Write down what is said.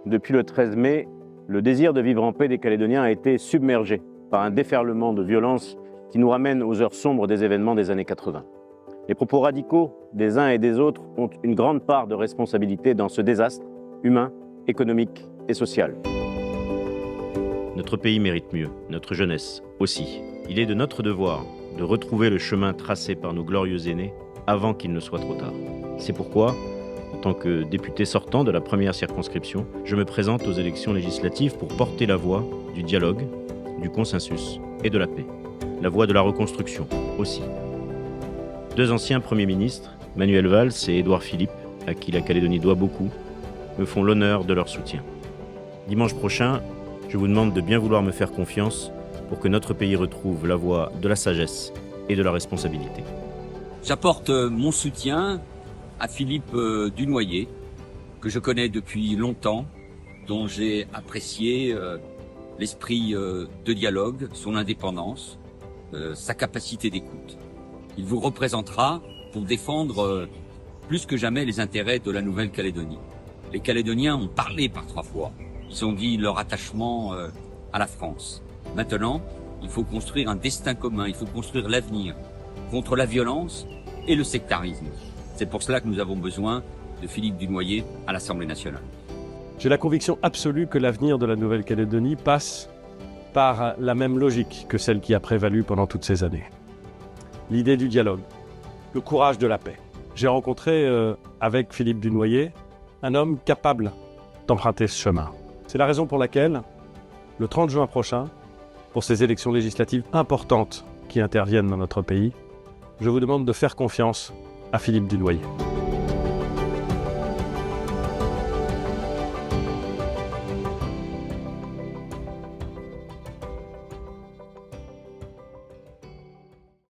Depuis le 13 mai, le désir de vivre en paix des Calédoniens a été submergé par un déferlement de violence qui nous ramène aux heures sombres des événements des années 80. Les propos radicaux des uns et des autres ont une grande part de responsabilité dans ce désastre humain, économique et social. Notre pays mérite mieux, notre jeunesse aussi. Il est de notre devoir de retrouver le chemin tracé par nos glorieux aînés avant qu'il ne soit trop tard. C'est pourquoi, en tant que député sortant de la première circonscription, je me présente aux élections législatives pour porter la voix du dialogue, du consensus et de la paix. La voix de la reconstruction aussi. Deux anciens premiers ministres, Manuel Valls et Édouard Philippe, à qui la Calédonie doit beaucoup, me font l'honneur de leur soutien. Dimanche prochain, je vous demande de bien vouloir me faire confiance pour que notre pays retrouve la voie de la sagesse et de la responsabilité. J'apporte mon soutien à Philippe Dunoyer, que je connais depuis longtemps, dont j'ai apprécié l'esprit de dialogue, son indépendance, sa capacité d'écoute. Il vous représentera pour défendre plus que jamais les intérêts de la Nouvelle-Calédonie. Les Calédoniens ont parlé par 3 fois. Ils ont dit leur attachement à la France. Maintenant, il faut construire un destin commun, il faut construire l'avenir contre la violence et le sectarisme. C'est pour cela que nous avons besoin de Philippe Dunoyer à l'Assemblée nationale. J'ai la conviction absolue que l'avenir de la Nouvelle-Calédonie passe par la même logique que celle qui a prévalu pendant toutes ces années. L'idée du dialogue, le courage de la paix. J'ai rencontré avec Philippe Dunoyer un homme capable d'emprunter ce chemin. C'est la raison pour laquelle, le 30 juin prochain, pour ces élections législatives importantes qui interviennent dans notre pays, je vous demande de faire confiance à Philippe Dunoyer.